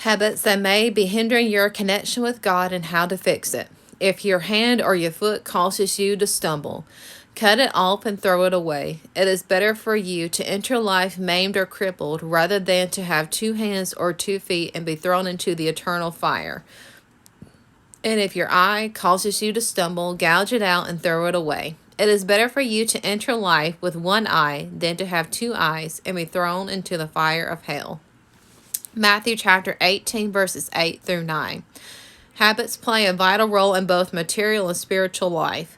Habits that may be hindering your connection with God and how to fix it. If your hand or your foot causes you to stumble, cut it off and throw it away. It is better for you to enter life maimed or crippled rather than to have 2 hands or 2 feet and be thrown into the eternal fire. And if your eye causes you to stumble, gouge it out and throw it away. It is better for you to enter life with 1 eye than to have 2 eyes and be thrown into the fire of hell. Matthew chapter 18, verses 8 through 9. Habits play a vital role in both material and spiritual life.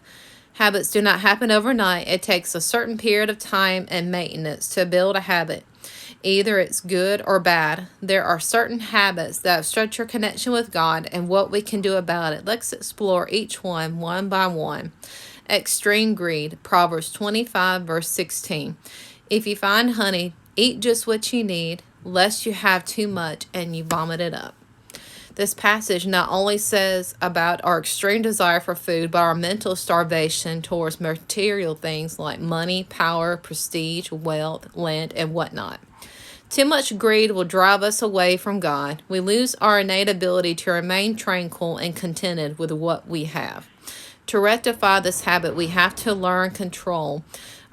Habits do not happen overnight. It takes a certain period of time and maintenance to build a habit. Either it's good or bad. There are certain habits that obstruct your connection with God and what we can do about it. Let's explore each one by one. Extreme greed. Proverbs 25, verse 16. If you find honey, eat just what you need, lest you have too much and you vomit it up. This passage not only says about our extreme desire for food, but our mental starvation towards material things like money, power, prestige, wealth, land, and whatnot. Too much greed will drive us away from God. We lose our innate ability to remain tranquil and contented with what we have. To rectify this habit, we have to learn control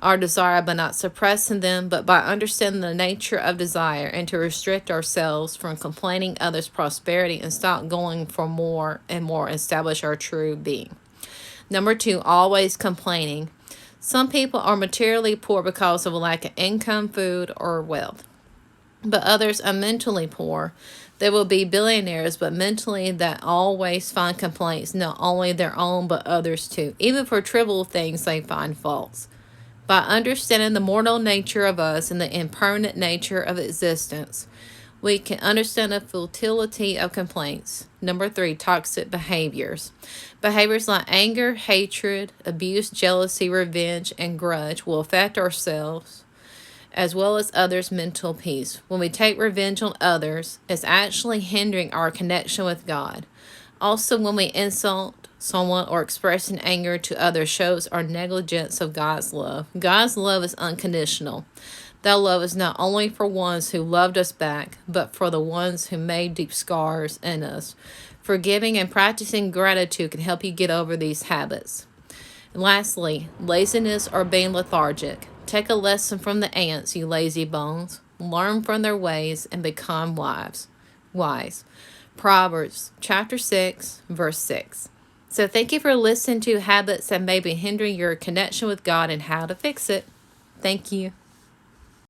our desire by not suppressing them, but by understanding the nature of desire and to restrict ourselves from complaining others' prosperity and stop going for more and more, establish our true being. Number 2, always complaining. Some people are materially poor because of a lack of income, food, or wealth, but others are mentally poor. They will be billionaires, but mentally that always find complaints, not only their own, but others too. Even for trivial things, they find faults. By understanding the mortal nature of us and the impermanent nature of existence, we can understand the futility of complaints. Number 3, toxic behaviors. Behaviors like anger, hatred, abuse, jealousy, revenge, and grudge will affect ourselves as well as others' mental peace. When we take revenge on others, it's actually hindering our connection with God. Also, when we insult someone or expressing anger to others shows our negligence of God's love. God's love is unconditional. That love is not only for ones who loved us back, but for the ones who made deep scars in us. Forgiving and practicing gratitude can help you get over these habits. And lastly, laziness or being lethargic. Take a lesson from the ants, you lazy bones. Learn from their ways and become wise. Proverbs chapter 6, verse 6. So thank you for listening to habits that may be hindering your connection with God and how to fix it. Thank you.